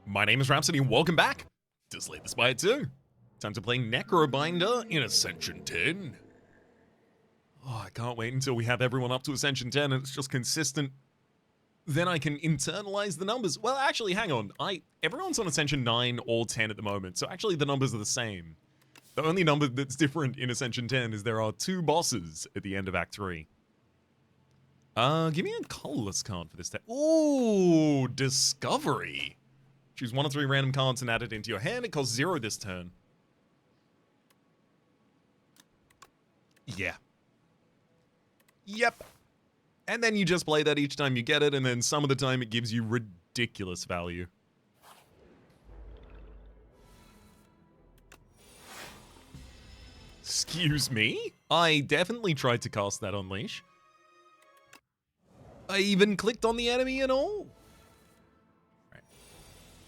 My name is Rhapsody and welcome back to Slay the Spire 2. Time to play Necrobinder in Ascension 10. Oh, I can't wait until we have everyone up to Ascension 10 and it's just consistent. Then I can internalize the numbers. Well, actually, hang on. Everyone's on Ascension 9 or 10 at the moment, so actually the numbers are the same. The only number that's different in Ascension 10 is there are 2 bosses at the end of Act 3. Give me a colorless card for this deck. Ooh, Discovery. Choose 1 of 3 random cards and add it into your hand. It costs 0 this turn. Yeah. Yep. And then you just play that each time you get it, and then some of the time it gives you ridiculous value. Excuse me? I definitely tried to cast that Unleash. I even clicked on the enemy and all. Right.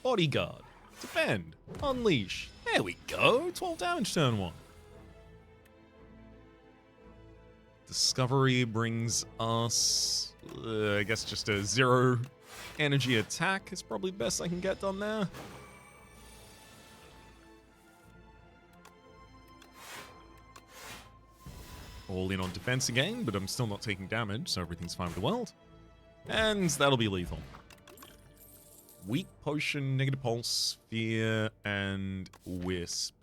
Bodyguard. Defend. Unleash. There we go. 12 damage turn 1. Discovery brings us, I guess, just a 0 energy attack is probably the best I can get done there. All in on defense again, but I'm still not taking damage, so everything's fine with the world. And that'll be lethal. Weak Potion, Negative Pulse, Fear, and Wisp.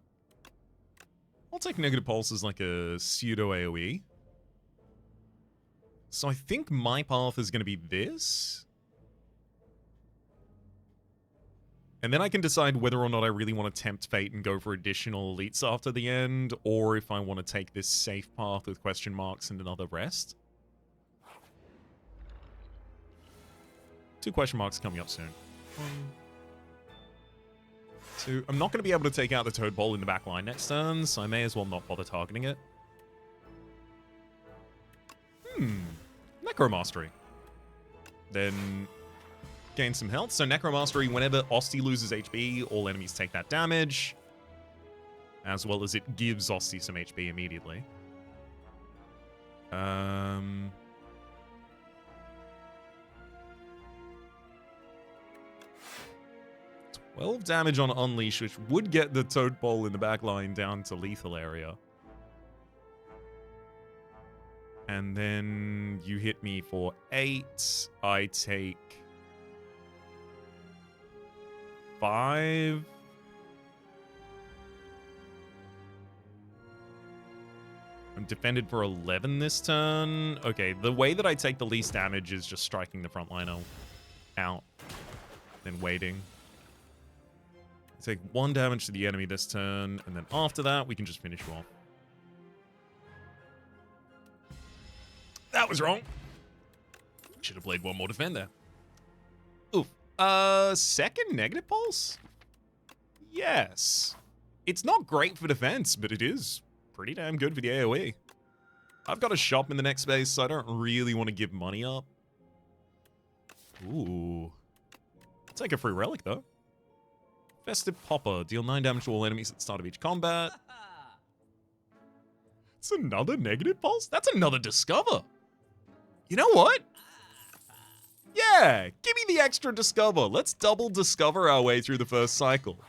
I'll take Negative Pulse as like a pseudo AoE. So I think my path is going to be this. And then I can decide whether or not I really want to tempt fate and go for additional elites after the end, or if I want to take this safe path with question marks and another rest. 2 question marks coming up soon. 1, 2. I'm not going to be able to take out the Toad Bowl in the back line next turn, so I may as well not bother targeting it. Necromastery. Then gain some health. So Necromastery, whenever Osti loses HP, all enemies take that damage. As well as it gives Osti some HP immediately. 12 damage on Unleash, which would get the Toad Bowl in the back line down to lethal area. And then you hit me for 8. I take 5. I'm defended for 11 this turn. Okay, the way that I take the least damage is just striking the front line out. Then waiting. I take 1 damage to the enemy this turn, and then after that, we can just finish you off. That was wrong. Should have played 1 more defend there. Oof. Second negative pulse? Yes. It's not great for defense, but it is pretty damn good for the AoE. I've got a shop in the next space, so I don't really want to give money up. Ooh. I'll take a free relic, though. Festive Popper. Deal 9 damage to all enemies at the start of each combat. It's another negative pulse? That's another discover. You know what? Yeah, give me the extra discover. Let's double discover our way through the first cycle.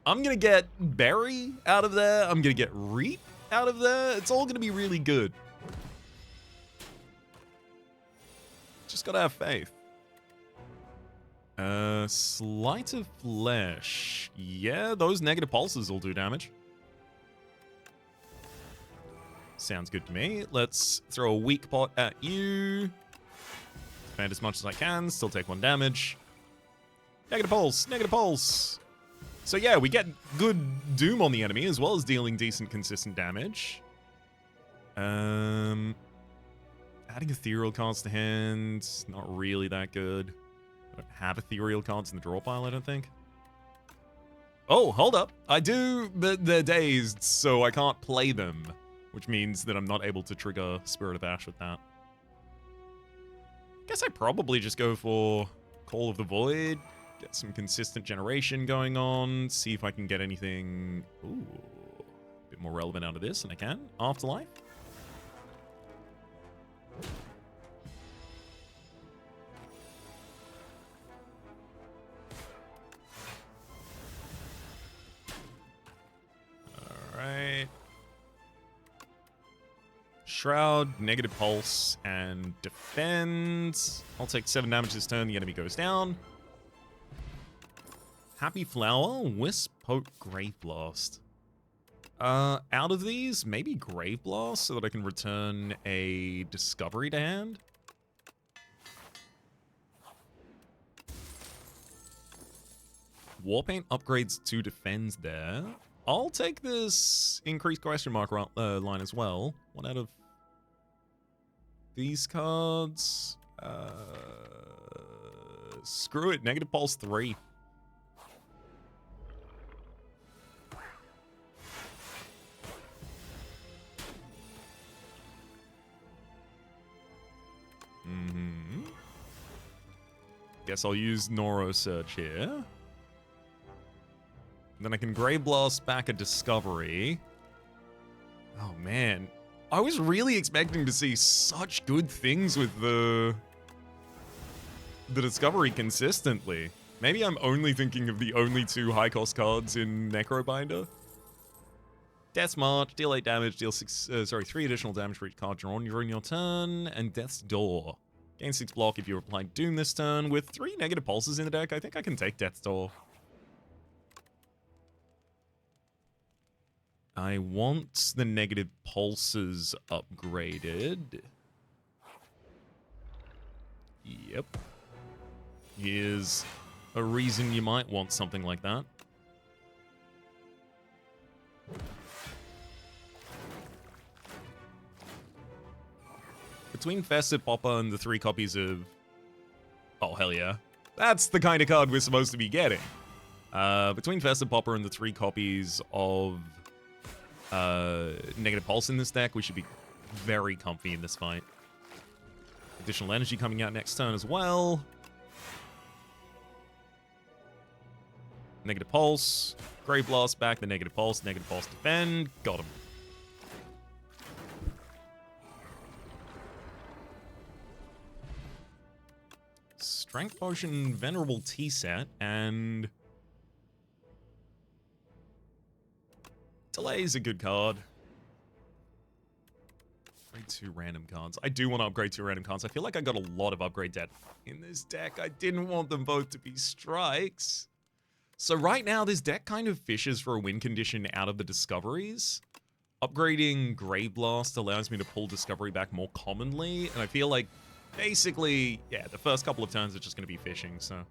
I'm going to get Berry out of there. I'm going to get Reap out of there. It's all going to be really good. Just got to have faith. Sleight of Flesh. Yeah, those negative pulses will do damage. Sounds good to me. Let's throw a weak pot at you. Defend as much as I can. Still take 1 damage. Negative pulse. Negative pulse. So yeah, we get good doom on the enemy as well as dealing decent, consistent damage. Adding ethereal cards to hand. Not really that good. I don't have ethereal cards in the draw pile, I don't think. Oh, hold up. I do, but they're dazed, so I can't play them. Which means that I'm not able to trigger Spirit of Ash with that. Guess I probably just go for Call of the Void. Get some consistent generation going on. See if I can get anything a bit more relevant out of this than I can. Afterlife. Shroud, negative pulse, and defend. I'll take 7 damage this turn. The enemy goes down. Happy Flower, Wisp, Poke, Grave Blast. Out of these, maybe Grave Blast so that I can return a Discovery to hand. Warpaint upgrades to defends there. I'll take this increased question mark line as well. One out of these cards. Screw it, negative pulse 3. Guess I'll use Noro Surge here. Then I can Grave Blast back a Discovery. Oh man. I was really expecting to see such good things with the Discovery consistently. Maybe I'm only thinking of the only 2 high-cost cards in Necrobinder. Death's March, deal 8 damage, deal 3 additional damage for each card drawn during your turn, and Death's Door. Gain 6 block if you apply Doom this turn. With 3 negative pulses in the deck, I think I can take Death's Door. I want the negative pulses upgraded. Yep. Here's a reason you might want something like that. Between Festive Popper and the 3 copies of... Oh, hell yeah. That's the kind of card we're supposed to be getting. Between Festive Popper and the 3 copies of Negative Pulse in this deck, we should be very comfy in this fight. Additional energy coming out next turn as well. Negative Pulse. Grave Blast back the Negative Pulse defend. Got him. Strength Potion, Venerable T-Set, and... Delay is a good card. Upgrade 2 random cards. I do want to upgrade 2 random cards. I feel like I got a lot of upgrade debt in this deck. I didn't want them both to be strikes. So right now, this deck kind of fishes for a win condition out of the Discoveries. Upgrading Grave Blast allows me to pull Discovery back more commonly, and I feel like basically, yeah, the first couple of turns are just going to be fishing, so...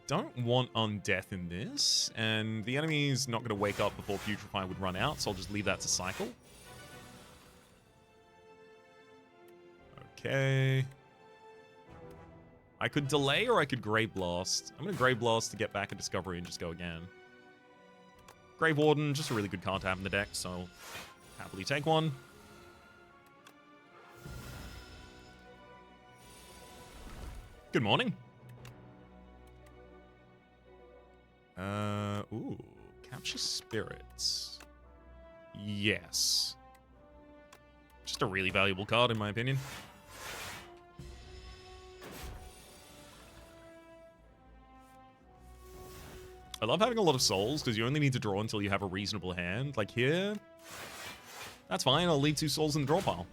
don't want Undeath in this, and the enemy's not going to wake up before Putrefy would run out, so I'll just leave that to cycle. Okay. I could delay or I could Grave Blast. I'm going to Grave Blast to get back a Discovery and just go again. Grave Warden, just a really good card to have in the deck, so I'll happily take one. Good morning. Ooh, Capture Spirits. Yes. Just a really valuable card, in my opinion. I love having a lot of souls, because you only need to draw until you have a reasonable hand. Like here, that's fine, I'll leave 2 souls in the draw pile.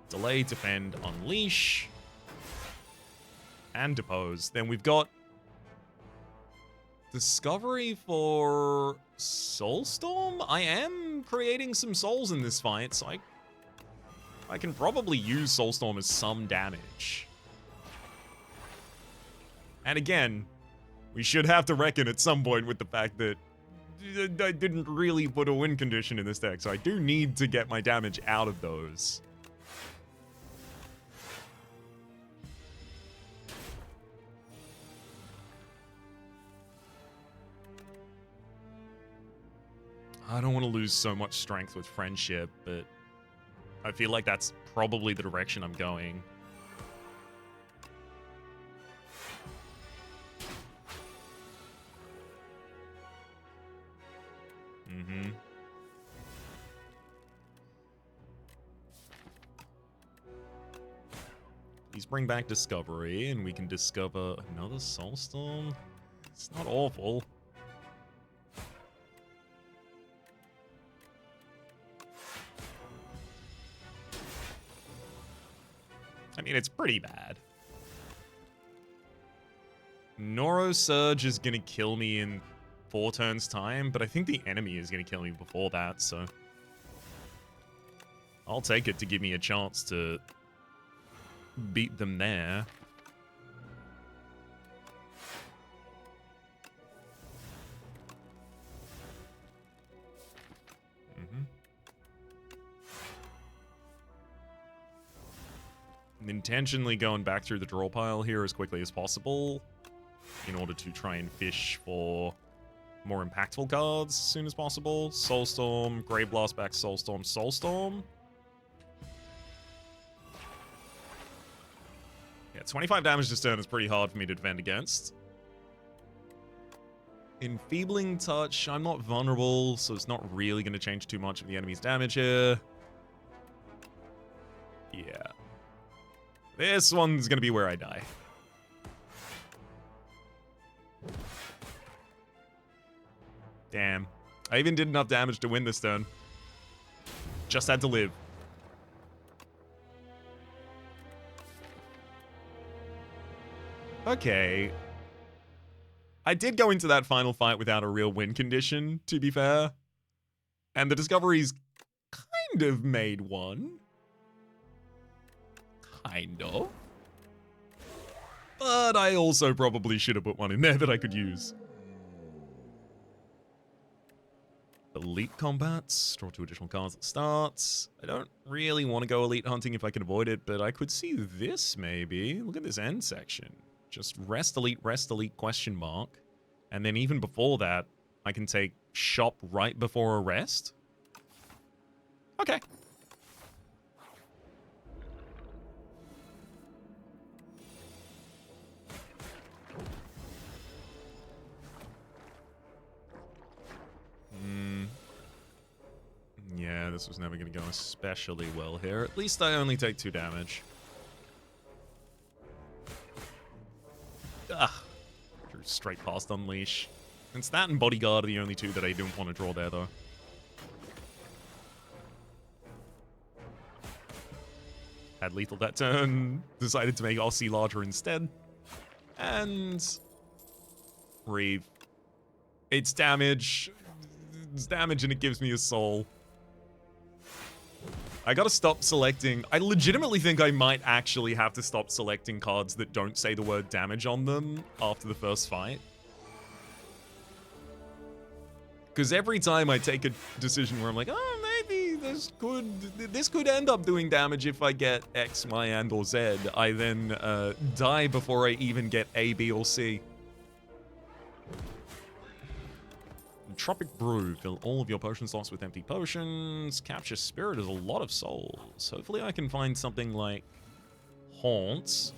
Delay, defend, unleash, and depose. Then we've got Discovery for Soulstorm. I am creating some souls in this fight, so I can probably use Soulstorm as some damage. And again, we should have to reckon at some point with the fact that I didn't really put a win condition in this deck, so I do need to get my damage out of those. I don't want to lose so much strength with Friendship, but I feel like that's probably the direction I'm going. These bring back Discovery, and we can discover another Soulstorm. It's not awful. I mean, it's pretty bad. Neurosurge is gonna kill me in 4 turns' time, but I think the enemy is gonna kill me before that, so... I'll take it to give me a chance to beat them there. I'm intentionally going back through the draw pile here as quickly as possible in order to try and fish for more impactful cards as soon as possible. Soulstorm, Grave Blast back, Soulstorm, Soulstorm. Yeah, 25 damage this turn is pretty hard for me to defend against. Enfeebling Touch, I'm not vulnerable, so it's not really going to change too much of the enemy's damage here. Yeah. This one's going to be where I die. Damn. I even did enough damage to win this turn. Just had to live. Okay. I did go into that final fight without a real win condition, to be fair. And the Discoveries kind of made one. Kind of. But I also probably should have put one in there that I could use. Elite combats. Draw 2 additional cards at the start. I don't really want to go elite hunting if I can avoid it, but I could see this maybe. Look at this end section. Just rest elite, question mark. And then even before that, I can take shop right before a rest. Okay. Yeah, this was never going to go especially well here. At least I only take 2 damage. Ugh. Drew straight past Unleash. And that and Bodyguard are the only 2 that I don't want to draw there, though. Had lethal that turn. Decided to make Aussie larger instead. And... Reeve. It's damage. It's damage and it gives me a soul. I gotta stop selecting. I legitimately think I might actually have to stop selecting cards that don't say the word damage on them after the first fight. Because every time I take a decision where I'm like, oh, maybe this could end up doing damage if I get X, Y, and or Z, I then die before I even get A, B, or C. Tropic Brew. Fill all of your potion slots with empty potions. Capture Spirit is a lot of souls. Hopefully I can find something like Haunt.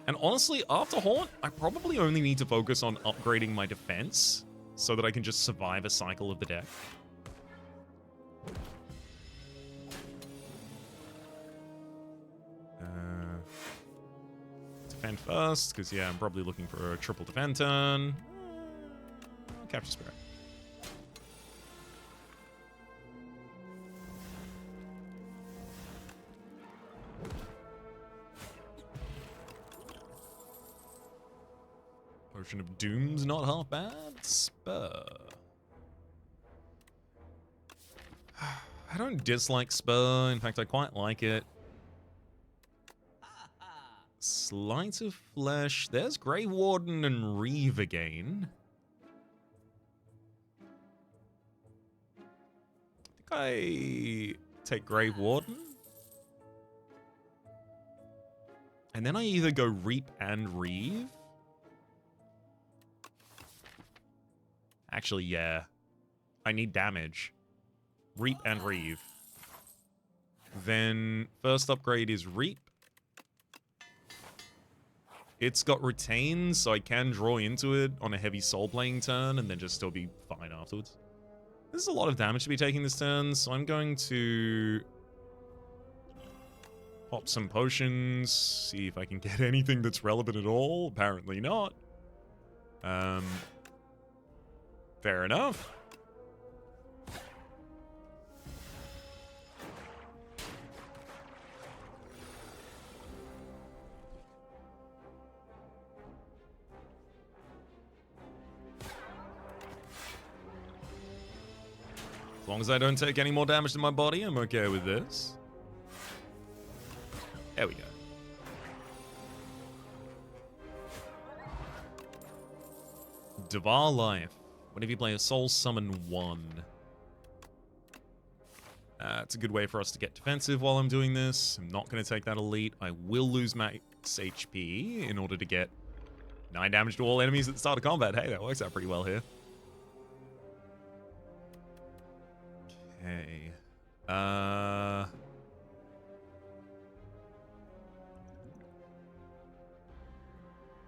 And honestly, after Haunt, I probably only need to focus on upgrading my defense so that I can just survive a cycle of the deck. Defend first, because yeah, I'm probably looking for a triple defend turn. Capture Spirit. Potion of Doom's not half bad. Spur. I don't dislike Spur. In fact, I quite like it. Sleight of Flesh. There's Grey Warden and Reeve again. I take Grave Warden. And then I either go Reap and Reeve. Actually, yeah. I need damage. Reap and Reeve. Then first upgrade is Reap. It's got Retain, so I can draw into it on a heavy soul playing turn and then just still be fine afterwards. There's a lot of damage to be taking this turn, so I'm going to Pop some potions, see if I can get anything that's relevant at all. Apparently not. Fair enough. As long as I don't take any more damage to my body, I'm okay with this. There we go. Devar Life. Whenever you play a Soul Summon 1. It's a good way for us to get defensive while I'm doing this. I'm not going to take that elite. I will lose max HP in order to get 9 damage to all enemies at the start of combat. Hey, that works out pretty well here. Okay.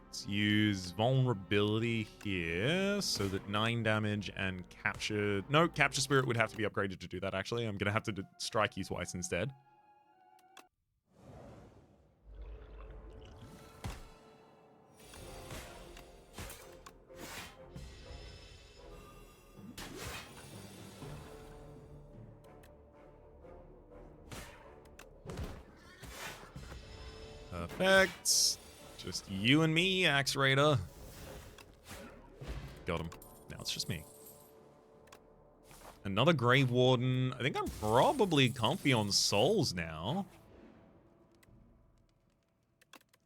Let's use vulnerability here so that 9 damage and capture... No, capture spirit would have to be upgraded to do that, actually. I'm going to have to strike you twice instead. Perfect. Just you and me, Axe Raider. Got him. Now it's just me. Another Grave Warden. I think I'm probably comfy on souls now.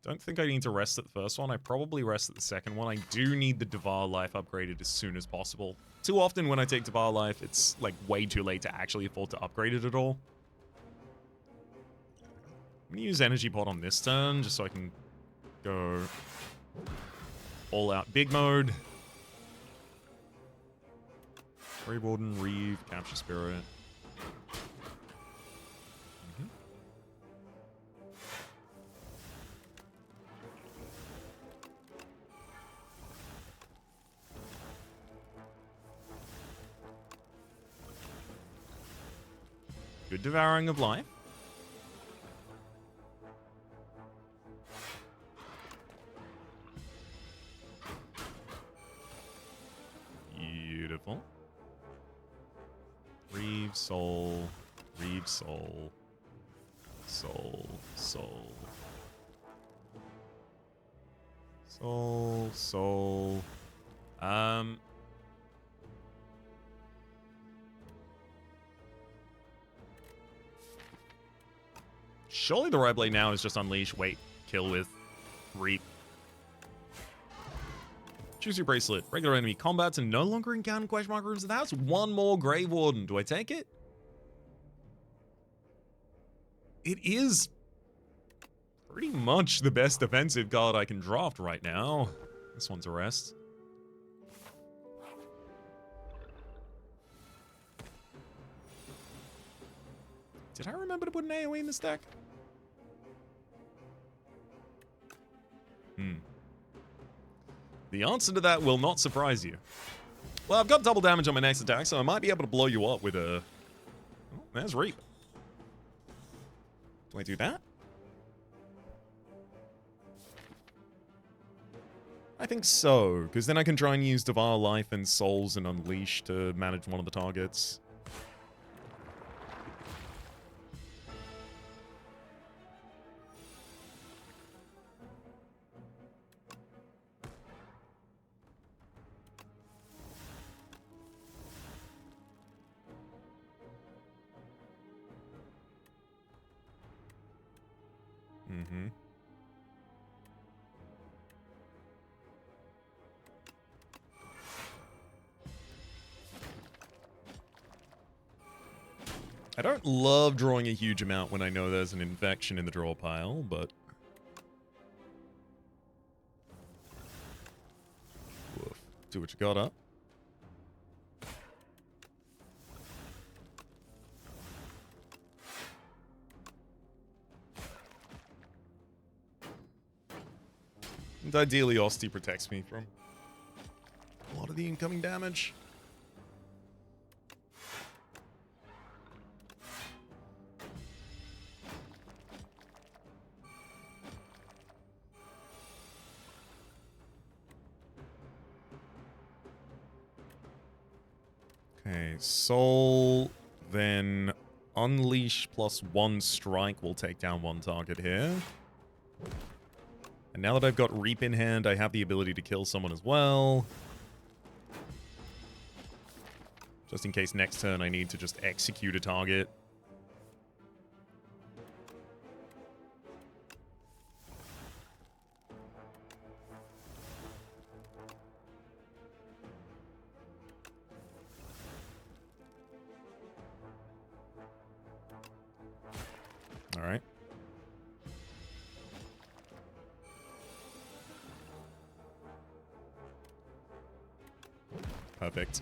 Don't think I need to rest at the first one. I probably rest at the second one. I do need the Devar Life upgraded as soon as possible. Too often when I take Devar Life, it's like way too late to actually afford to upgrade it at all. I'm gonna use Energy Pot on this turn just so I can go all out big mode. Grave Warden, Reeve, Capture Spirit. Good Devouring of Life. Beautiful. Reeve, Soul, Reeve, Soul, Soul, Soul, Soul, Soul. Surely the right play now is just unleash, wait, kill with Reap. Choose your bracelet. Regular enemy combats and no longer encounter question mark rooms. That's one more Grave Warden. Do I take it? It is pretty much the best defensive card I can draft right now. This one's a rest. Did I remember to put an AoE in this deck? The answer to that will not surprise you. Well, I've got double damage on my next attack, so I might be able to blow you up with a... Oh, there's Reap. Do I do that? I think so, because then I can try and use Devar Life and Souls and Unleash to manage one of the targets. I don't love drawing a huge amount when I know there's an infection in the draw pile, but... Woof. Do what you got up. And ideally, Osti protects me from a lot of the incoming damage. Okay, Soul, then Unleash plus 1 strike will take down 1 target here. And now that I've got Reap in hand, I have the ability to kill someone as well. Just in case next turn I need to just execute a target. All right. Perfect.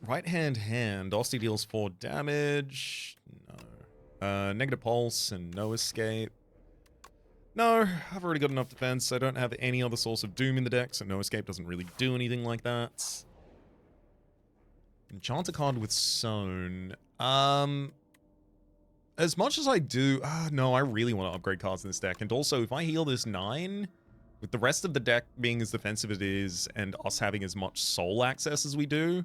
Right hand. Austin deals 4 damage. No. Negative pulse and no escape. No, I've already got enough defense. I don't have any other source of doom in the deck, so no escape doesn't really do anything like that. Enchant a card with Sown. As much as I do... no, I really want to upgrade cards in this deck. And also, if I heal this 9, with the rest of the deck being as defensive as it is, and us having as much soul access as we do,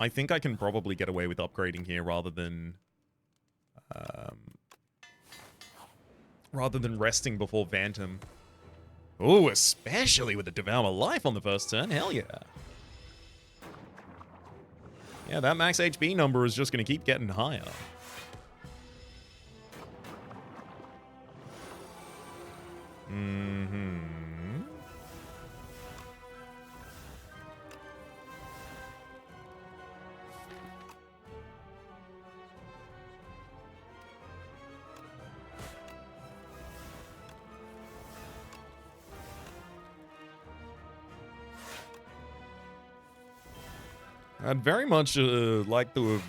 I think I can probably get away with upgrading here rather than resting before Phantom. Ooh, especially with the Devour Life on the first turn. Hell yeah. Yeah, that max HP number is just going to keep getting higher. I'd very much like to have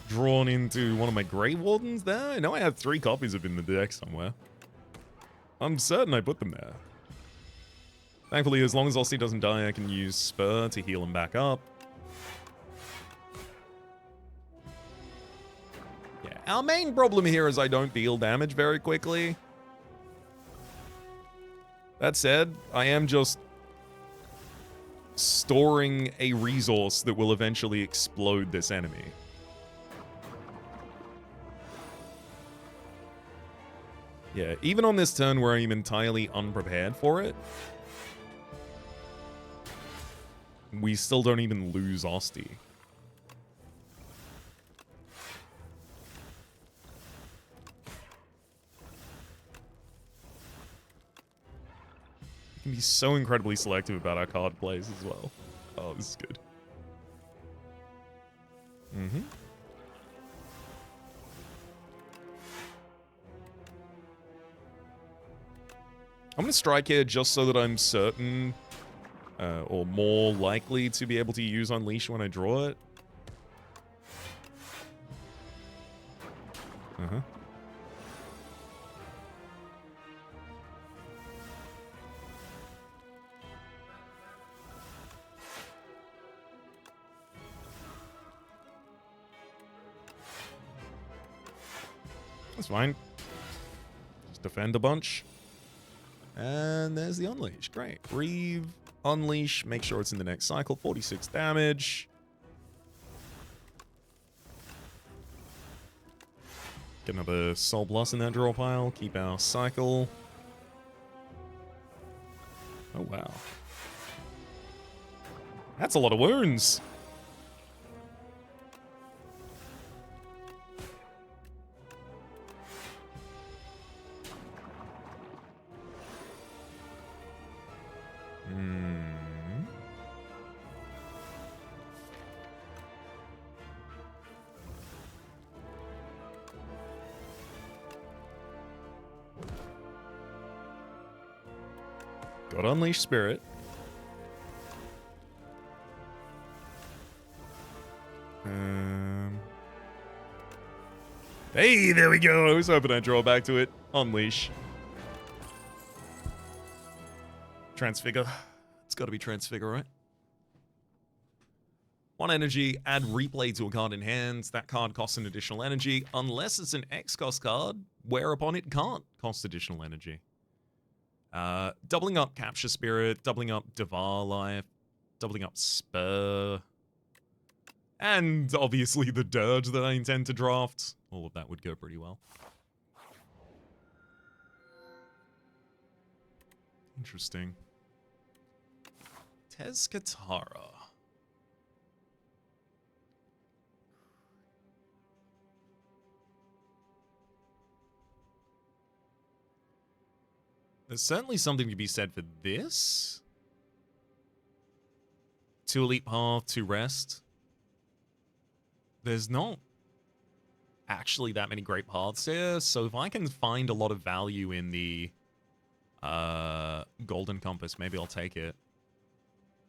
drawn into one of my Grey Wardens there. I know I have 3 copies of it in the deck somewhere. I'm certain I put them there. Thankfully, as long as Aussie doesn't die, I can use Spur to heal him back up. Yeah, our main problem here is I don't deal damage very quickly. That said, I am just storing a resource that will eventually explode this enemy. Yeah, even on this turn where I'm entirely unprepared for it, we still don't even lose Osti. We can be so incredibly selective about our card plays as well. Oh, this is good. I'm going to strike here just so that I'm certain, or more likely to be able to use Unleash when I draw it. That's fine. Just defend a bunch. And there's the Unleash. Great. Reeve, Unleash, make sure it's in the next cycle. 46 damage. Get another Soul Blast in that draw pile. Keep our cycle. Oh, wow. That's a lot of wounds. Got Unleash Spirit. Hey, there we go. I was hoping I'd draw back to it. Unleash. Transfigure. It's got to be Transfigure, right? 1 energy, add replay to a card in hand. That card costs an additional energy, unless it's an X-cost card, whereupon it can't cost additional energy. Doubling up Capture Spirit, doubling up Devour Life. Doubling up Spur. And obviously the Dirge that I intend to draft. All of that would go pretty well. Interesting. Tezcatara. There's certainly something to be said for this. 2 Elite Path, 2 Rest. There's not actually that many great paths here, so if I can find a lot of value in the Golden Compass, maybe I'll take it.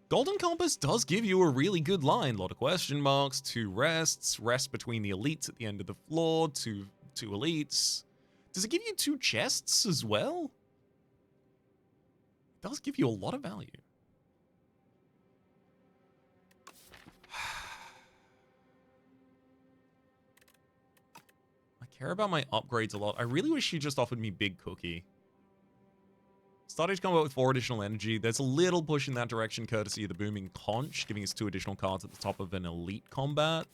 Golden Compass does give you a really good line. A lot of question marks, 2 rests, rest between the elites at the end of the floor, two elites. Does it give you 2 chests as well? It does give you a lot of value. I care about my upgrades a lot. I really wish you just offered me Big Cookie. Starting to come up with 4 additional energy. There's a little push in that direction courtesy of the Booming Conch, giving us 2 additional cards at the top of an elite combat.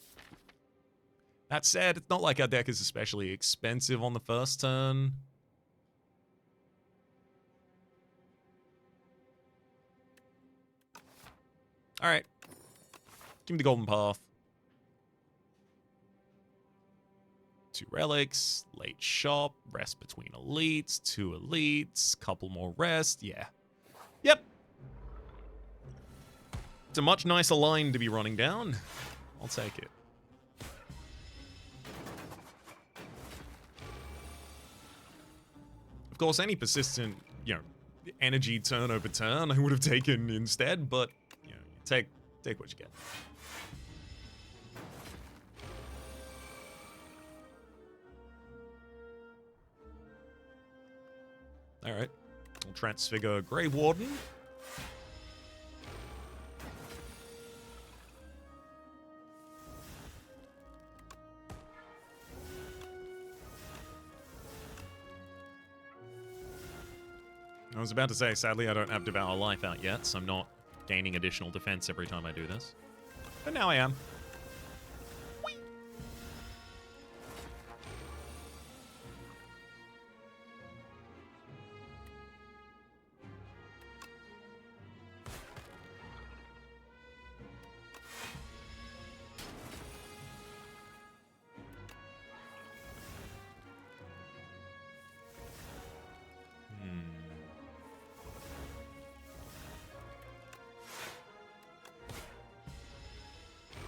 That said, it's not like our deck is especially expensive on the first turn. Alright. Give me the Golden Path. 2 relics, late shop, rest between elites, 2 elites, couple more rest, yeah. Yep. It's a much nicer line to be running down. I'll take it. Of course, any persistent, energy turn over turn I would have taken instead, but, take what you get. Alright. We'll transfigure Grave Warden. I was about to say, sadly, I don't have Devour Life out yet, so I'm not gaining additional defense every time I do this. But now I am.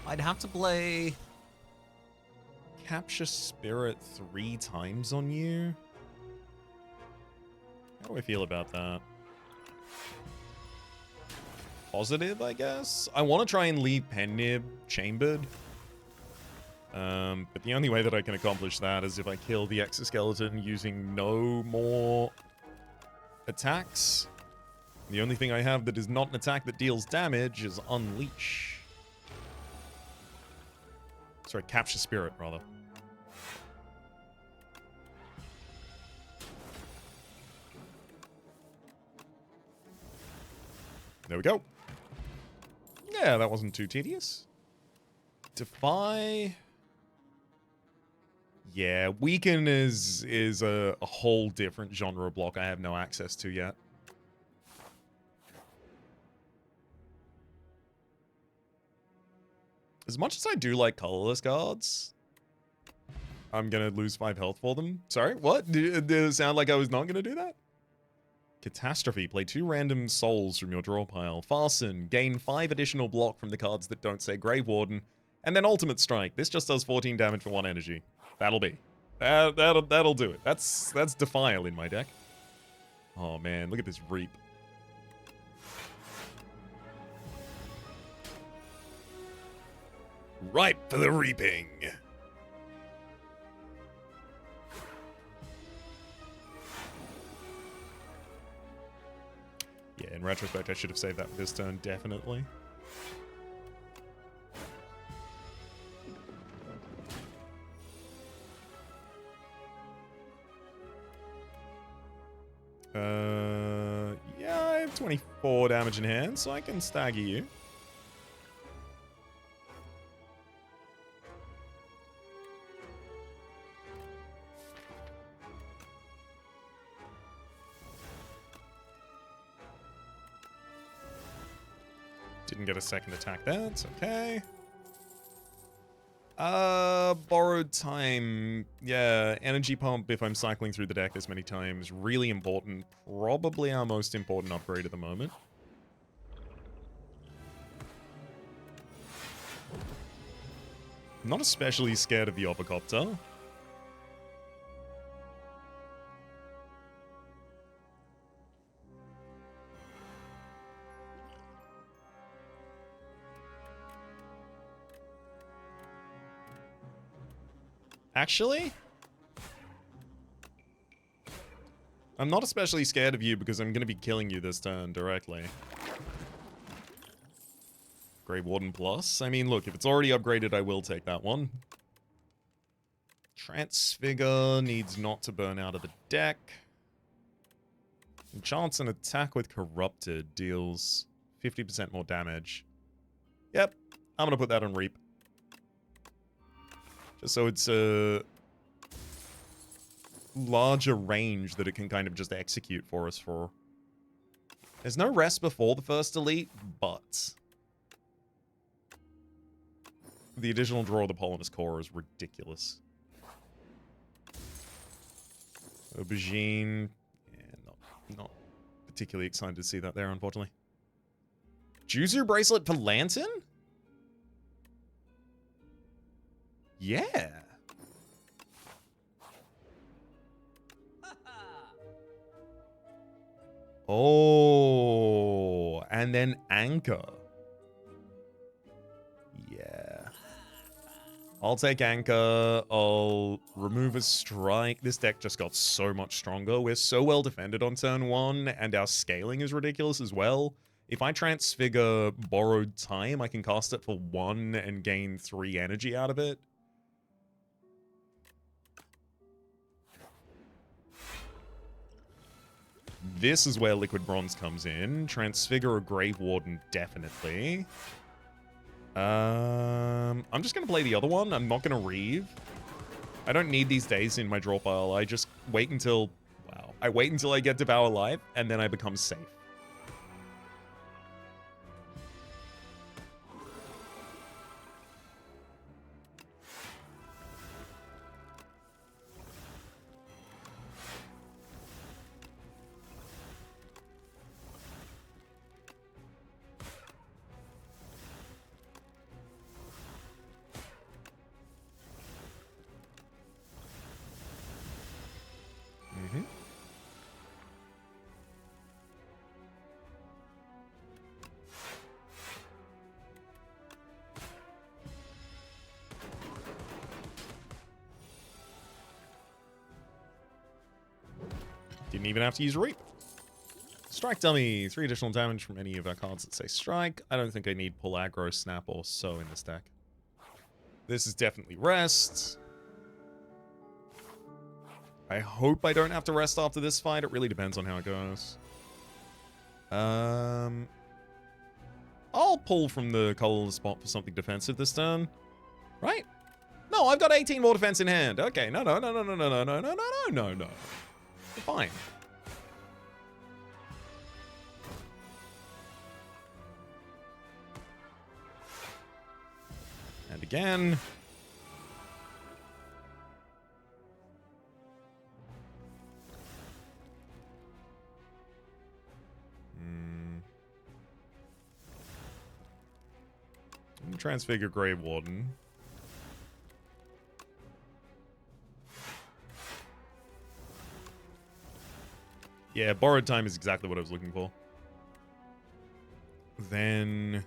I'd have to play Capture Spirit 3 times on you. How do I feel about that? Positive, I guess? I want to try and leave Pen Nib chambered. But the only way that I can accomplish that is if I kill the exoskeleton using no more attacks. The only thing I have that is not an attack that deals damage is Unleash. Sorry, Capture Spirit, rather. There we go. Yeah, that wasn't too tedious. Defy. Yeah, Weaken is a whole different genre block I have no access to yet. As much as I do like colorless cards, I'm gonna lose 5 health for them. Sorry, what? Did it sound like I was not gonna do that? Catastrophe. Play 2 random souls from your draw pile. Fasten. Gain 5 additional block from the cards that don't say Grave Warden. And then Ultimate Strike. This just does 14 damage for 1 energy. That'll be. That'll do it. That's Defile in my deck. Oh man, look at this Reap. Ripe for the reaping. Yeah, in retrospect, I should have saved that for this turn, definitely. Yeah, I have 24 damage in hand, so I can stagger you. Didn't get a second attack there. It's okay. Borrowed time. Yeah, energy pump if I'm cycling through the deck this many times. Really important. Probably our most important upgrade at the moment. Not especially scared of the Opicopter. Actually, I'm not especially scared of you because I'm going to be killing you this turn directly. Grave Warden Plus. I mean, look, if it's already upgraded, I will take that one. Transfigure needs not to burn out of the deck. Enchants an attack with Corrupted deals 50% more damage. Yep, I'm going to put that on Reap. Just so it's a larger range that it can kind of just execute for us for. There's no rest before the first elite, but the additional draw of the Polymus Core is ridiculous. Aubergine, yeah, not particularly excited to see that there, unfortunately. Juzu Bracelet for Lantern? Yeah. Oh, and then Anchor. Yeah. I'll take Anchor. I'll remove a strike. This deck just got so much stronger. We're so well defended on turn 1, and our scaling is ridiculous as well. If I Transfigure Borrowed Time, I can cast it for 1 and gain 3 energy out of it. This is where Liquid Bronze comes in. Transfigure a Grave Warden, definitely. I'm just going to play the other one. I'm not going to Reave. I don't need these days in my draw pile. I just wait until... Wow. I wait until I get Devour Life, and then I become safe. Didn't even have to use Reap. Strike Dummy. 3 additional damage from any of our cards that say Strike. I don't think I need Pull Aggro, Snap, or So in this deck. This is definitely Rest. I hope I don't have to rest after this fight. It really depends on how it goes. I'll pull from the colorless spot for something defensive this turn. Right? No, I've got 18 more defense in hand. Okay, no. Fine. And again. Transfigure Grave Warden. Yeah, Borrowed Time is exactly what I was looking for. Then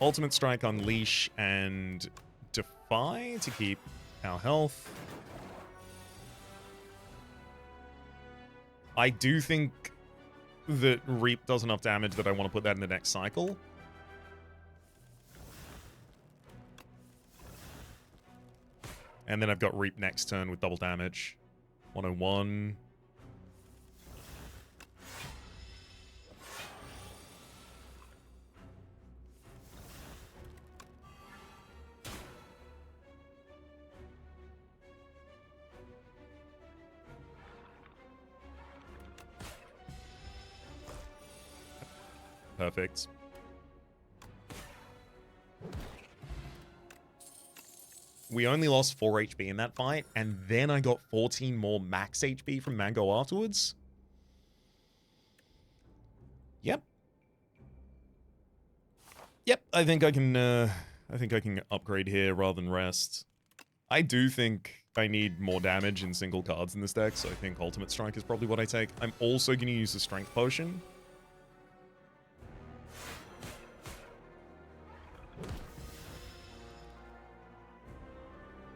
Ultimate Strike, Unleash, and Defy to keep our health. I do think that Reap does enough damage that I want to put that in the next cycle. And then I've got Reap next turn with double damage. 101. Perfect. We only lost 4 HP in that fight, and then I got 14 more max HP from Mango afterwards. Yep. Yep, I think I can upgrade here rather than rest. I do think I need more damage in single cards in this deck, so I think Ultimate Strike is probably what I take. I'm also going to use the Strength Potion.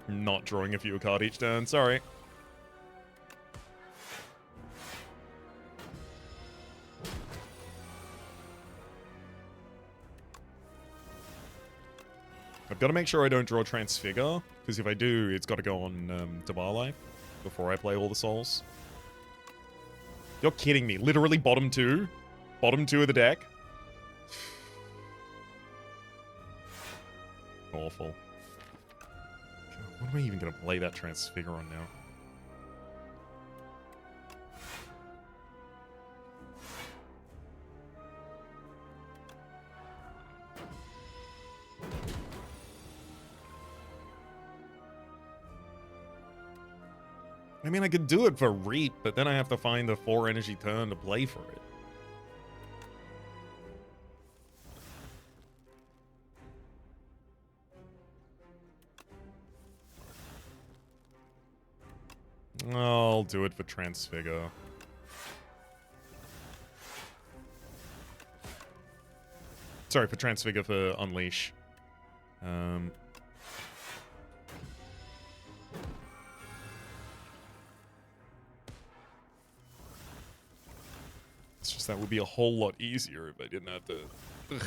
Not drawing a fewer card each turn, sorry. I've got to make sure I don't draw Transfigure, because if I do, it's got to go on Debar Life before I play all the souls. You're kidding me. Literally bottom two? Bottom two of the deck? Awful. God, what am I even going to play that Transfigure on now? I mean, I could do it for Reap, but then I have to find a 4 energy turn to play for it. I'll do it for Transfigure. Sorry, for Transfigure for Unleash. It's just that would be a whole lot easier if I didn't have to... Ugh.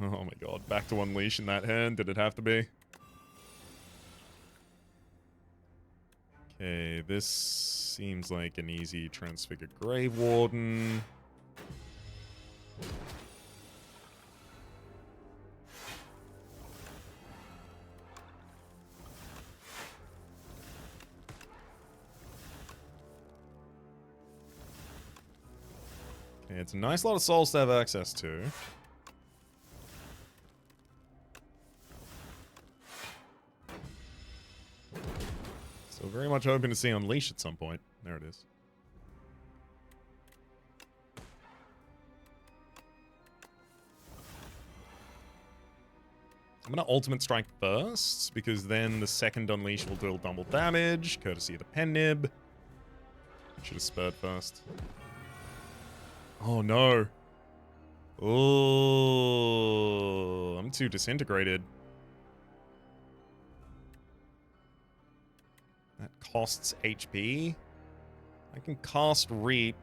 Oh my god, back to Unleash in that hand, did it have to be? Okay, this seems like an easy Transfigure Grave Warden. Okay, it's a nice lot of souls to have access to. So very much hoping to see Unleash at some point. There it is. I'm going to Ultimate Strike first, because then the second Unleash will deal double damage, courtesy of the Pen Nib. Should have spurred first. Oh no. Oh, I'm too disintegrated. That costs HP. I can cast Reap.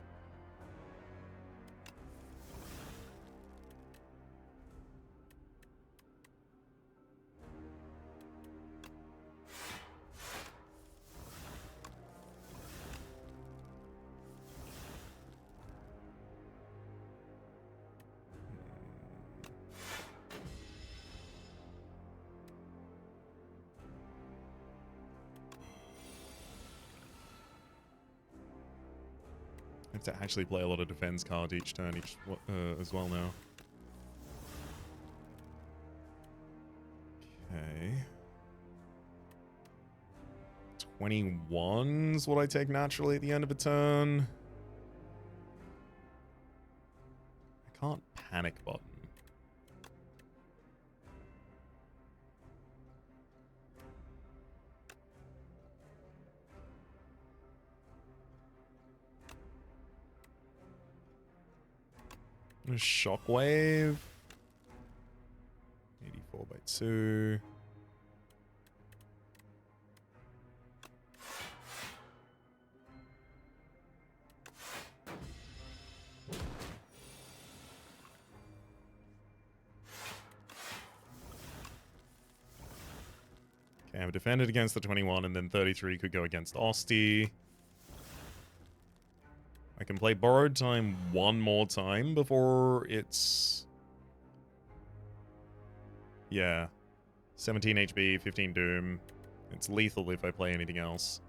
I have to actually play a lot of defense cards each turn as well now. Okay. 21's what I take naturally at the end of a turn. I can't panic button. Shockwave. 84 by 2. Okay, I've defended against the 21, and then 33 could go against Osti. I can play Borrowed Time one more time before it's... Yeah. 17 HP, 15 Doom. It's lethal if I play anything else.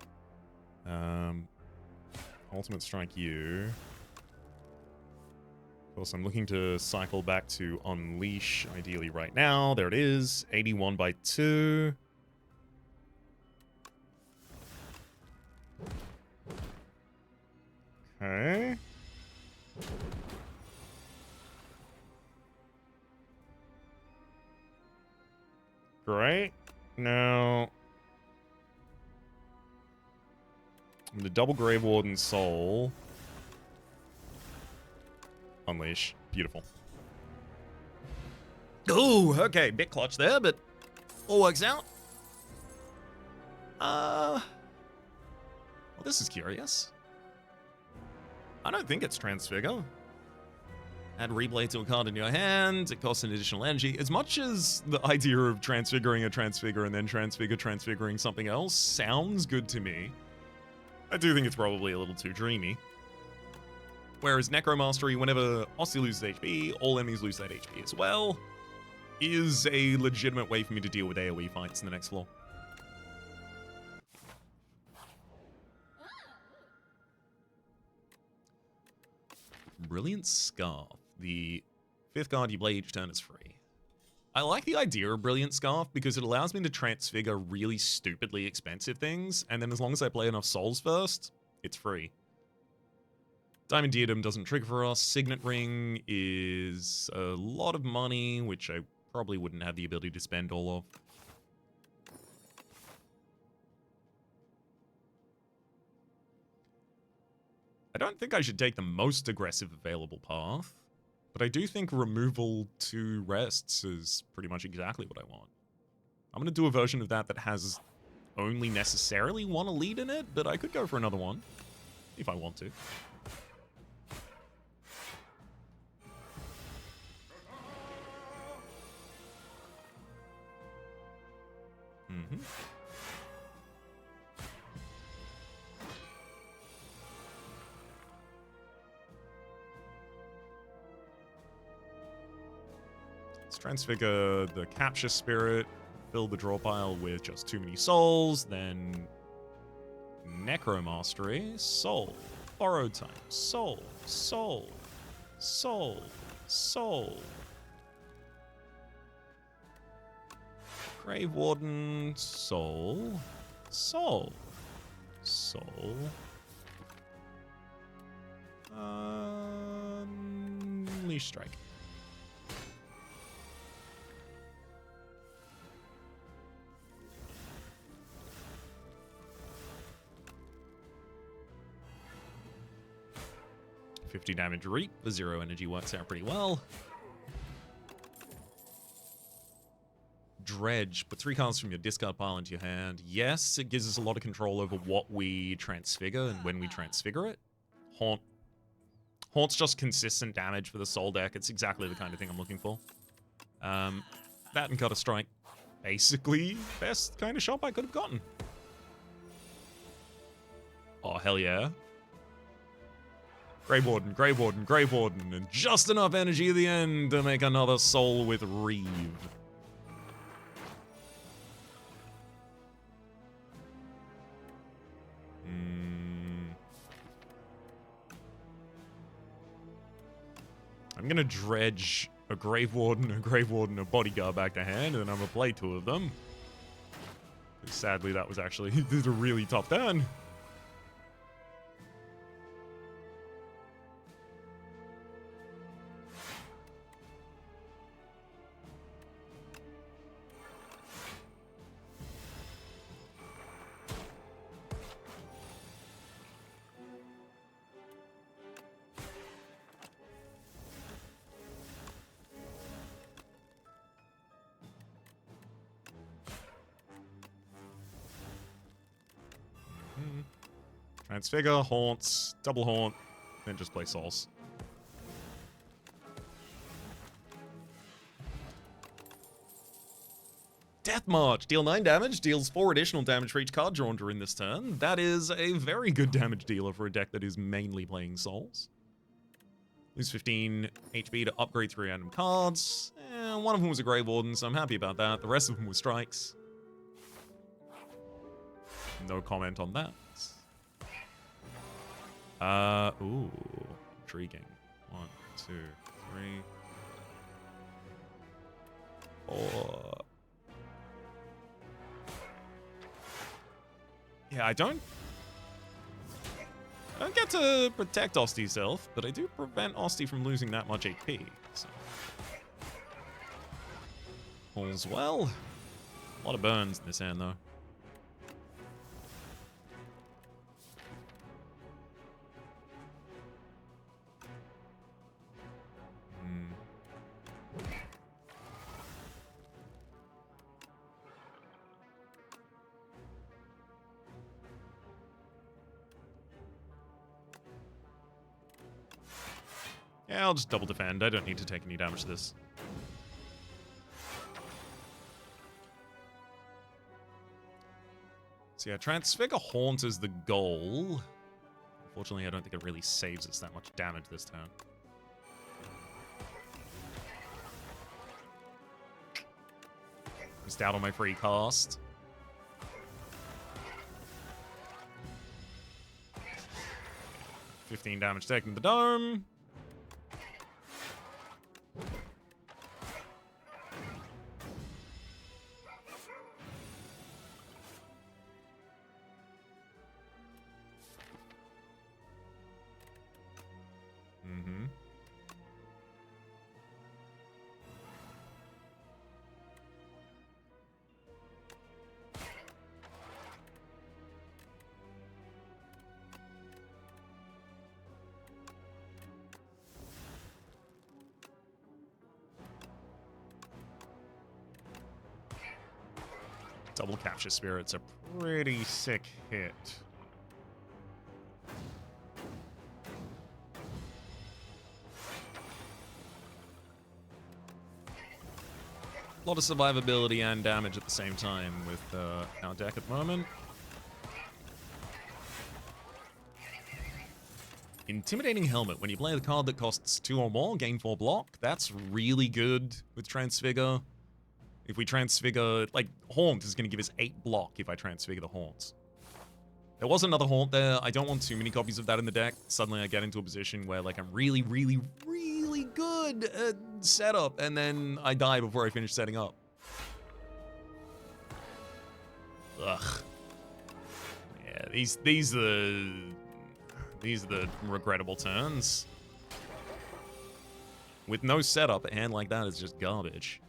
Ultimate Strike you. Of course, I'm looking to cycle back to Unleash, ideally right now. There it is. 81 by 2. Okay. Great. Now, I'm gonna double Grave Warden Soul. Unleash. Beautiful. Oh, okay. Bit clutch there, but all works out. Well, this is curious. I don't think it's Transfigure. Add replay to a card in your hand. It costs an additional energy. As much as the idea of transfiguring a transfigure and then transfiguring something else sounds good to me, I do think it's probably a little too dreamy. Whereas Necromastery, whenever Ossie loses HP, all enemies lose that HP as well, is a legitimate way for me to deal with AoE fights in the next floor. Brilliant Scarf. The 5th card you play each turn is free. I like the idea of Brilliant Scarf because it allows me to transfigure really stupidly expensive things, and then as long as I play enough souls first, it's free. Diamond Diadem doesn't trigger for us. Signet Ring is a lot of money, which I probably wouldn't have the ability to spend all of. I don't think I should take the most aggressive available path, but I do think removal to rests is pretty much exactly what I want. I'm going to do a version of that that has only necessarily one elite in it, but I could go for another one if I want to. Let's transfigure the Capture Spirit, fill the draw pile with just too many souls, then Necromastery, soul, borrowed time, soul, soul, soul, soul. Grave Warden, soul, soul, soul. Unleash Strike. $50 damage reap. The 0 energy works out pretty well. Dredge. Put 3 cards from your discard pile into your hand. Yes, it gives us a lot of control over what we transfigure and when we transfigure it. Haunt. Haunt's just consistent damage for the soul deck. It's exactly the kind of thing I'm looking for. That and Cut a Strike. Basically, best kind of shop I could have gotten. Oh, hell yeah. Grave Warden, Grave Warden, Grave Warden, and just enough energy at the end to make another soul with Reeve. I'm gonna dredge a Grave Warden, a Bodyguard back to hand, and then I'm gonna play 2 of them. Sadly, that was actually a really tough turn. Transfigure, Haunts, double Haunt, then just play Souls. Death March. Deal 9 damage, deals 4 additional damage for each card drawn during this turn. That is a very good damage dealer for a deck that is mainly playing Souls. Lose 15 HP to upgrade 3 random cards. One of them was a Grave Warden, so I'm happy about that. The rest of them were strikes. No comment on that. Ooh, intriguing. 1, 2, 3, 4. Yeah, I don't get to protect Osty's health, but I do prevent Osty from losing that much HP. So. All's well. A lot of burns in this hand, though. Yeah, I'll just double defend. I don't need to take any damage to this. So yeah, Transfigure Haunt is the goal. Unfortunately, I don't think it really saves us that much damage this turn. Missed out on my free cast. $15 damage taken to the dome. Double Capture Spirit's a pretty sick hit. A lot of survivability and damage at the same time with our deck at the moment. Intimidating Helmet. When you play the card that costs 2 or more, gain 4 block. That's really good with Transfigure. If we Transfigure, like, Haunt is going to give us 8 block if I Transfigure the Haunt. There was another Haunt there. I don't want too many copies of that in the deck. Suddenly I get into a position where, like, I'm really, really, really good at setup, and then I die before I finish setting up. Ugh. Yeah, these are the regrettable turns. With no setup, a hand like that is just garbage.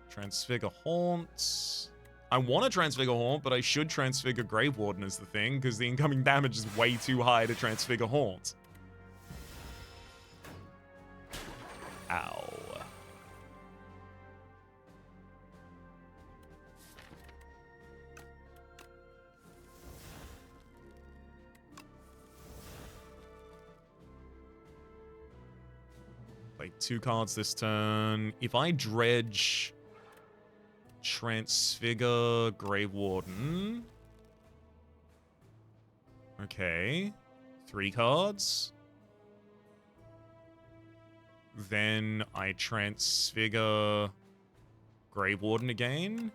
Transfigure Haunt. I want to Transfigure Haunt, but I should Transfigure Grave Warden as the thing, because the incoming damage is way too high to Transfigure Haunt. Ow. Play 2 cards this turn. If I dredge Transfigure Grave Warden. Okay. 3 cards. Then I Transfigure Grave Warden again.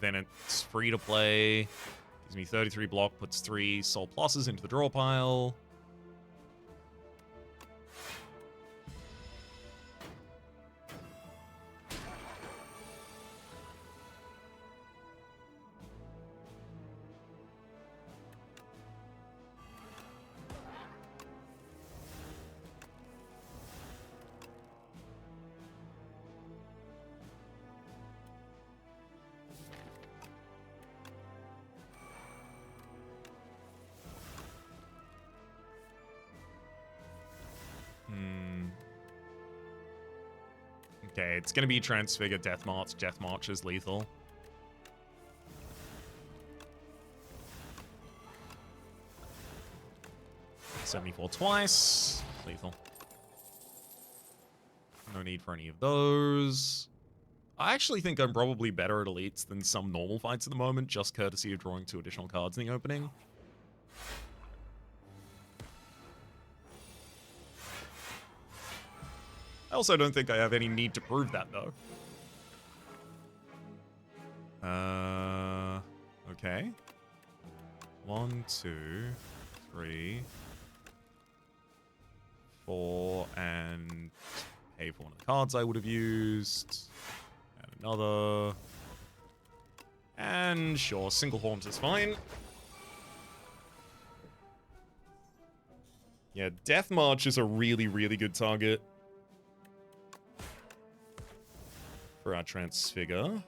Then it's free to play. Gives me 33 block, puts 3 Soul Pluses into the draw pile. Okay, it's gonna be Transfigure Death March. Death March is lethal. $74 twice. Lethal. No need for any of those. I actually think I'm probably better at elites than some normal fights at the moment, just courtesy of drawing 2 additional cards in the opening. I also don't think I have any need to prove that, though. Okay. 1, 2, 3, 4 and pay for one of the cards I would have used. And another. And sure, single haunt is fine. Yeah, Death March is a really, really good target for our Transfigure.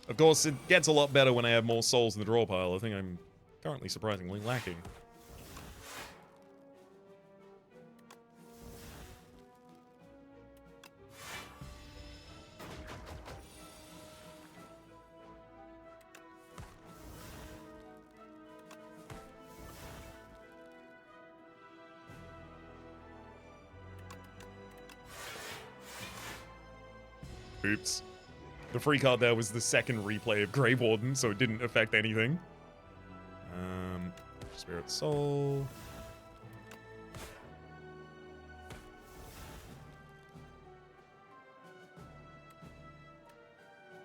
Of course, it gets a lot better when I have more souls in the draw pile. I think I'm currently surprisingly lacking. Oops. The free card there was the second replay of Grey Warden, so it didn't affect anything. Spirit Soul.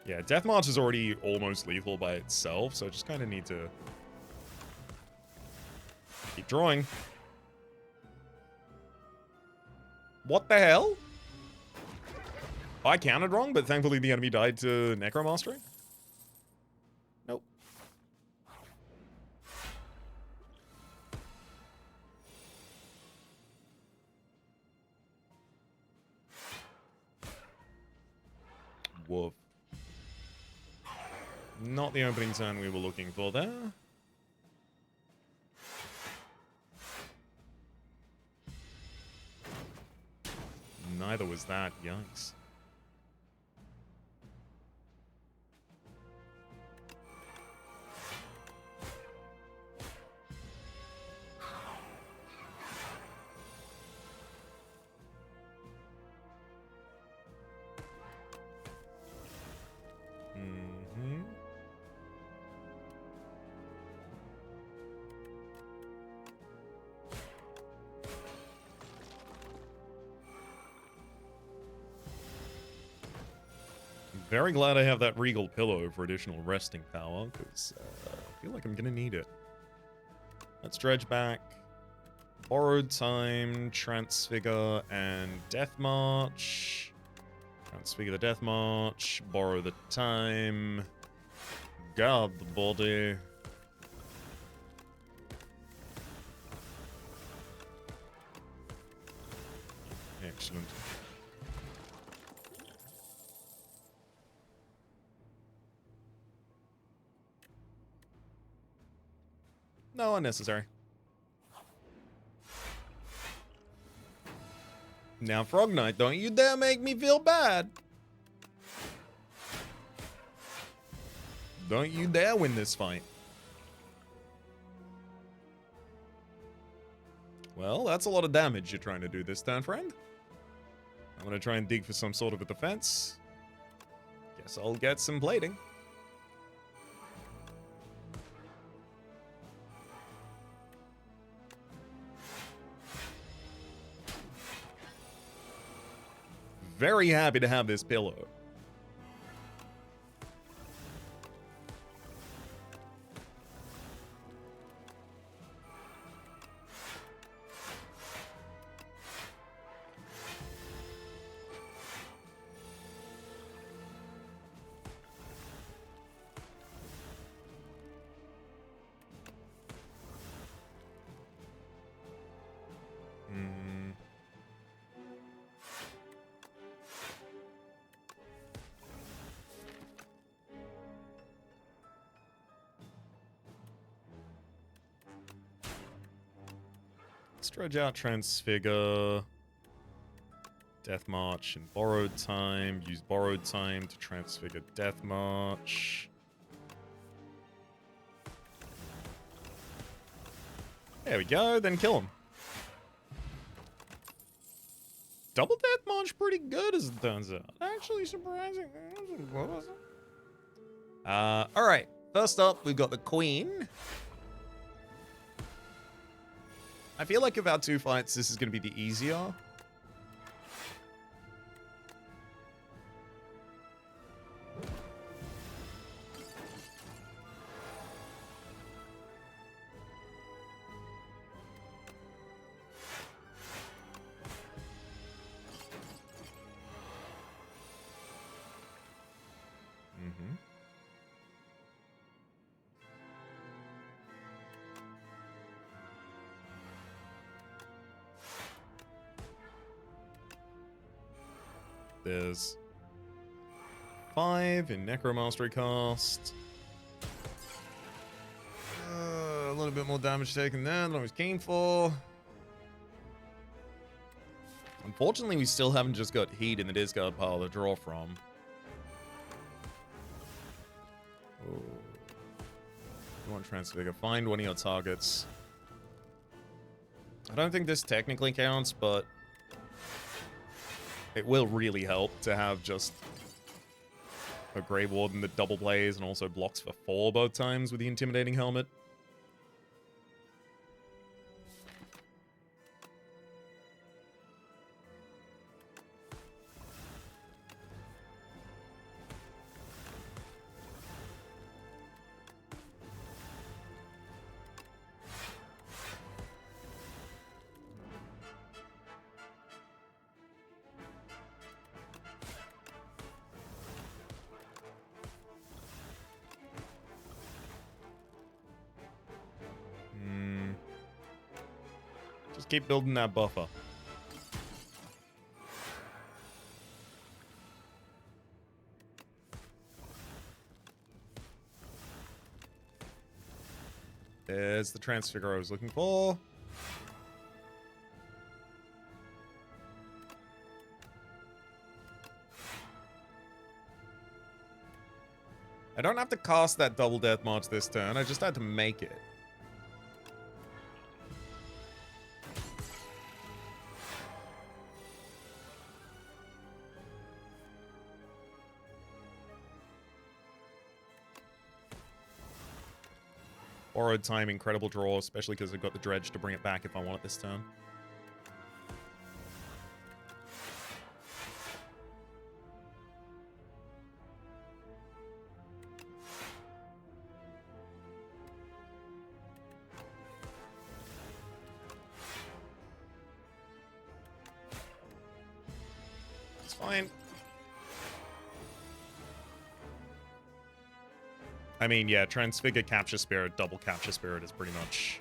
Yeah, Death March is already almost lethal by itself, so I just kind of need to keep drawing. What the hell? I counted wrong, but thankfully the enemy died to Necromastery. Nope. Woof. Not the opening turn we were looking for there. Neither was that. Yikes. Very glad I have that Regal Pillow for additional resting power, because I feel like I'm gonna need it. Let's dredge back. Borrowed Time, Transfigure, and Death March. Transfigure the Death March, borrow the time, guard the body. Excellent. No, unnecessary. Now, Frog Knight, don't you dare make me feel bad. Don't you dare win this fight. Well, that's a lot of damage you're trying to do this turn, friend. I'm gonna try and dig for some sort of a defense. Guess I'll get some plating. Very happy to have this pillow. Stretch out Transfigure, Death March, and Borrowed Time. Use Borrowed Time to Transfigure Death March. There we go, then kill him. Double Death March pretty good as it turns out. Actually surprising. Alright, first up we've got the Queen. I feel like of our two fights, this is going to be the easier. There's 5 in Necromastery cast. A little bit more damage taken there than I was keen for. Unfortunately, we still haven't just got heat in the discard pile to draw from. Oh. You want Transfigure. Find one of your targets. I don't think this technically counts, but it will really help to have just a Grey Warden that double plays and also blocks for 4 both times with the Intimidating Helmet. Just keep building that buffer. There's the Transfigure I was looking for. I don't have to cast that double death march this turn. I just had to make it. Borrowed time, incredible draw, especially because I've got the dredge to bring it back if I want it this turn. It's fine. I mean, yeah, Transfigure, Capture Spirit, double Capture Spirit is pretty much...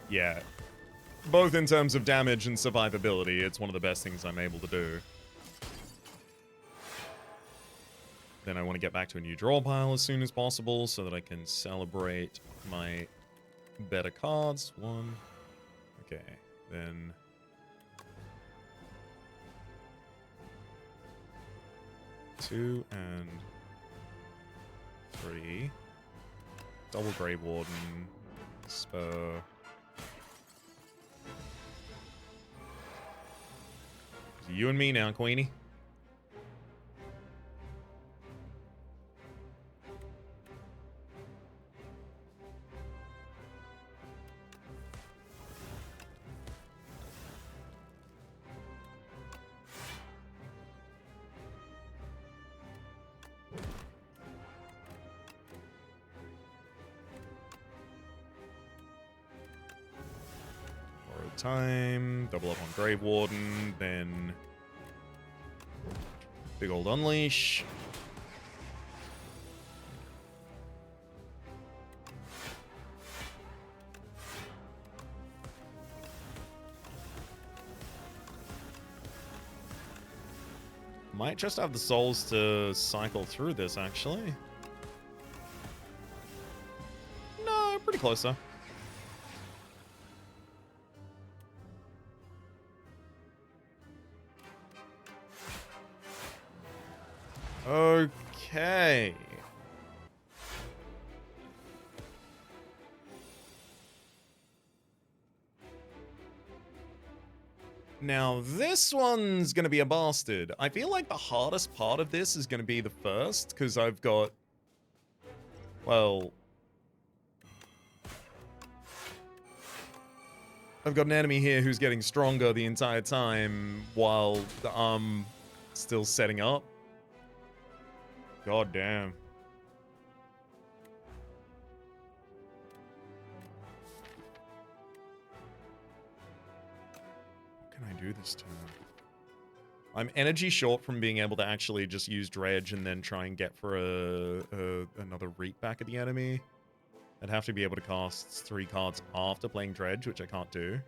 Yeah. Both in terms of damage and survivability, it's one of the best things I'm able to do. Then I want to get back to a new draw pile as soon as possible so that I can celebrate my better cards. 1. Okay, then... 2 and 3. Double Grey Warden. Spur. You and me now, Queenie. Time, double up on Grave Warden, then big old Unleash. Might just have the souls to cycle through this, actually. No, pretty close though. Okay. Now, this one's going to be a bastard. I feel like the hardest part of this is going to be the first, because I've got... Well... I've got an enemy here who's getting stronger the entire time, while I'm still setting up. God damn. What can I do this turn? I'm energy short from being able to actually just use dredge and then try and get for another reap back at the enemy. I'd have to be able to cast 3 cards after playing Dredge, which I can't do.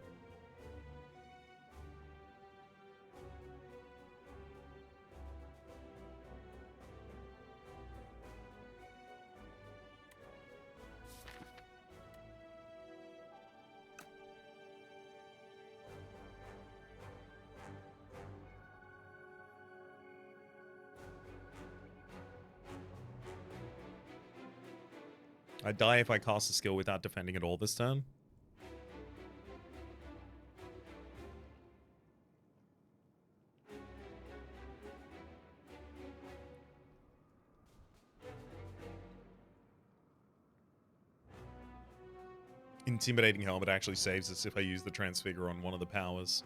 I die if I cast a skill without defending at all this turn. Intimidating Helmet actually saves us if I use the Transfigure on one of the powers.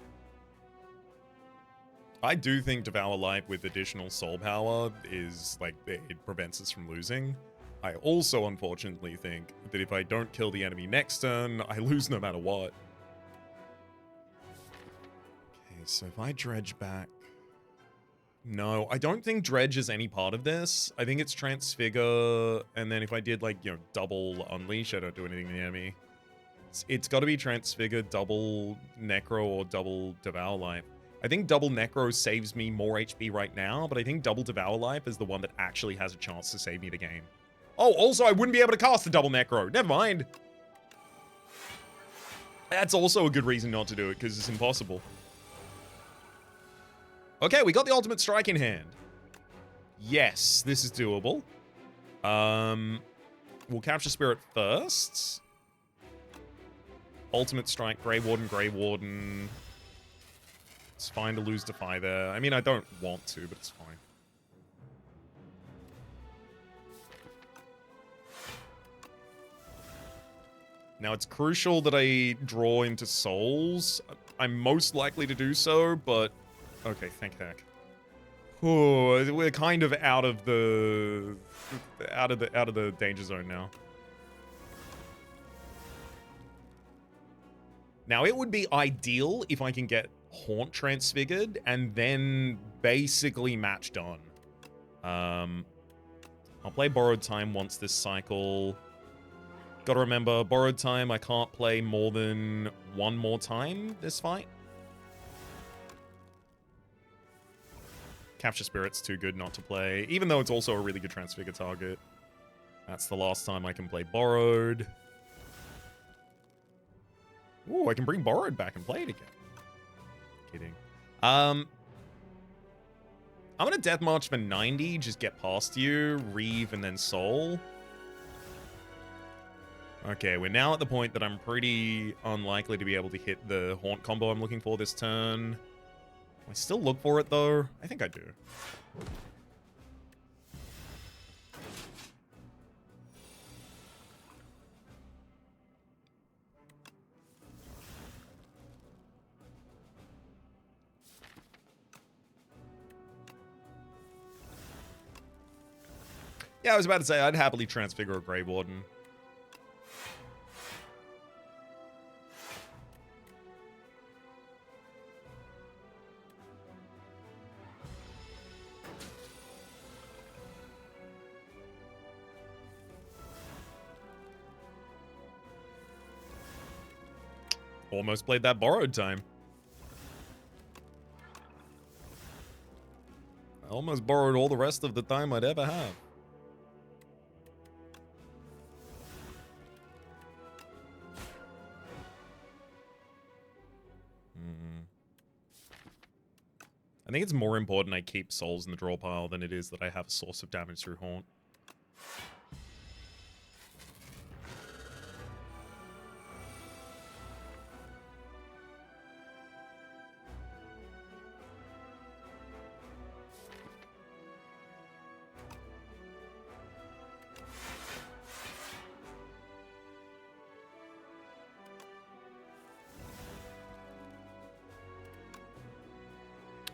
I do think Devour Light with additional soul power is, like, it prevents us from losing. I also, unfortunately, think that if I don't kill the enemy next turn, I lose no matter what. Okay, so if I Dredge back... No, I don't think Dredge is any part of this. I think it's Transfigure, and then if I did, like, you know, double Unleash, I don't do anything to the enemy. It's got to be Transfigure, double Necro, or double Devour Life. I think double Necro saves me more HP right now, but I think double Devour Life is the one that actually has a chance to save me the game. Oh, also, I wouldn't be able to cast the double Necro. Never mind. That's also a good reason not to do it, because it's impossible. Okay, we got the Ultimate Strike in hand. Yes, this is doable. We'll Capture Spirit first. Ultimate Strike, Grey Warden, Grey Warden. It's fine to lose Defy there. I mean, I don't want to, but it's fine. Now, it's crucial that I draw into souls. I'm most likely to do so, but... Okay, thank heck. Ooh, we're kind of out of the danger zone now. Now, it would be ideal if I can get Haunt Transfigured and then basically match done. I'll play Borrowed Time once this cycle. Gotta remember, Borrowed Time, I can't play more than one more time this fight. Capture Spirit's too good not to play, even though it's also a really good Transfigure target. That's the last time I can play Borrowed. Ooh, I can bring Borrowed back and play it again. Kidding. I'm gonna Death March for 90, just get past you, Reeve, and then Soul. Okay, we're now at the point that I'm pretty unlikely to be able to hit the Haunt combo I'm looking for this turn. Do I still look for it, though? I think I do. Yeah, I was about to say, I'd happily Transfigure a Grey Warden. Almost played that Borrowed Time. I almost borrowed all the rest of the time I'd ever have. I think it's more important I keep souls in the draw pile than it is that I have a source of damage through Haunt.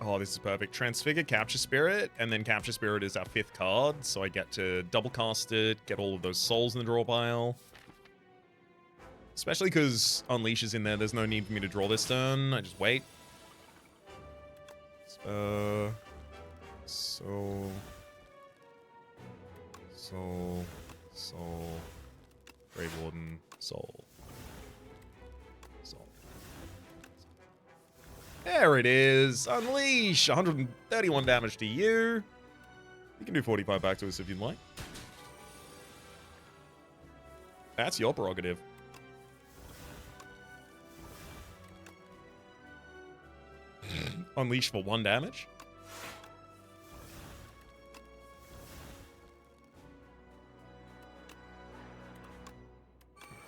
Oh, this is perfect. Transfigure, Capture Spirit, and then Capture Spirit is our 5th card, so I get to double cast it, get all of those souls in the draw pile. Especially because Unleash is in there, there's no need for me to draw this turn, I just wait. So... Grave Warden, Soul. Soul. There it is. Unleash. 131 damage to you. You can do 45 back to us if you'd like. That's your prerogative. Unleash for 1 damage.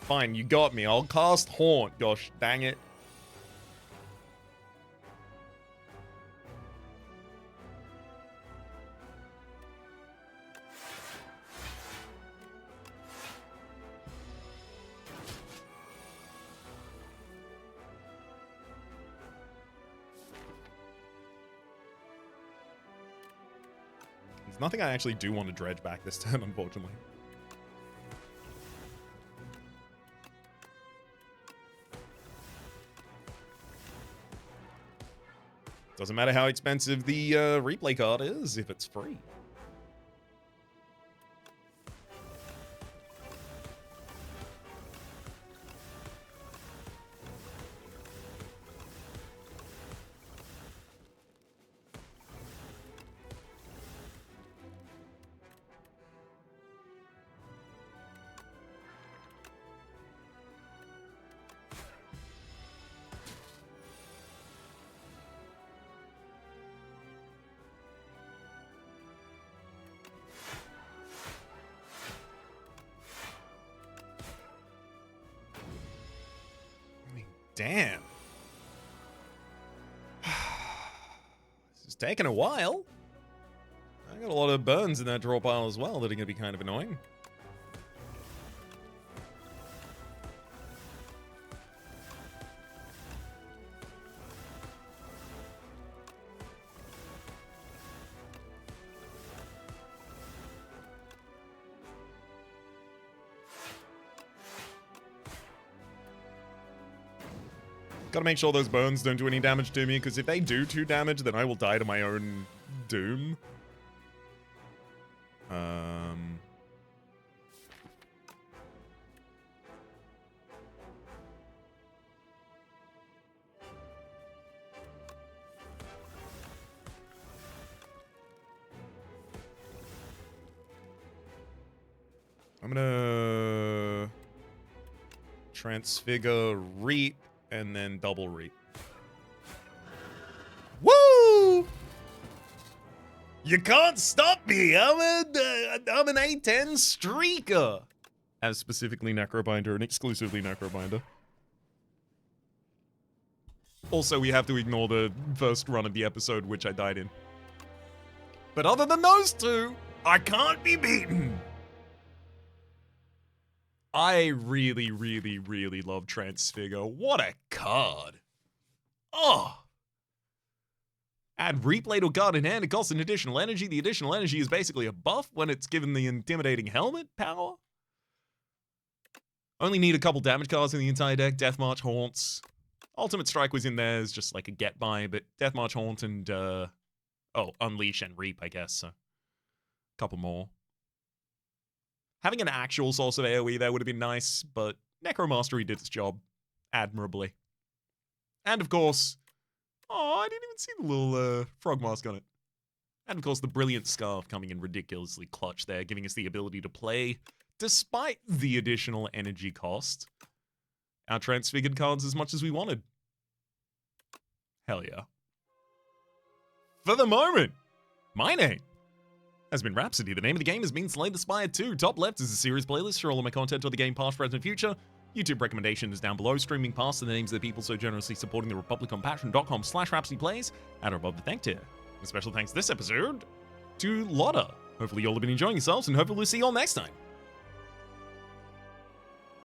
Fine, you got me. I'll cast Haunt. Gosh, dang it. There's nothing I actually do want to dredge back this turn, unfortunately. Doesn't matter how expensive the replay card is if it's free. Damn. This is taking a while. I got a lot of burns in that draw pile as well that are going to be kind of annoying. Gotta make sure those burns don't do any damage to me, because if they do 2 damage, then I will die to my own doom. I'm gonna Transfigure, Reap, and then double Reap. Woo! You can't stop me! I'm an A10 streaker! As specifically Necrobinder and exclusively Necrobinder. Also, we have to ignore the first run of the episode, which I died in. But other than those two, I can't be beaten! I really, really, really love Transfigure. What a card. Oh. Add replay to a card in hand. It costs an additional energy. The additional energy is basically a buff when it's given the intimidating helmet power. Only need a couple damage cards in the entire deck. Death March, Haunts. Ultimate Strike was in there as just like a get by, but Death March, Haunt, and Unleash and Reap, I guess. So, a couple more. Having an actual source of AoE there would have been nice, but Necromastery did its job admirably. And of course, oh, I didn't even see the little frog mask on it. And of course, the Brilliant Scarf coming in ridiculously clutch there, giving us the ability to play, despite the additional energy cost, our Transfigured cards as much as we wanted. Hell yeah. For the moment, my name has been Rhapsody. The name of the game has been Slay the Spire 2. Top left is a series playlist for all of my content on the game, past, present, and future. YouTube recommendation is down below, streaming past the names of the people so generously supporting the Republic on patreon.com/RhapsodyPlays, and above the thank tier. A special thanks this episode to Lotta. Hopefully you all have been enjoying yourselves, and hopefully we'll see you all next time.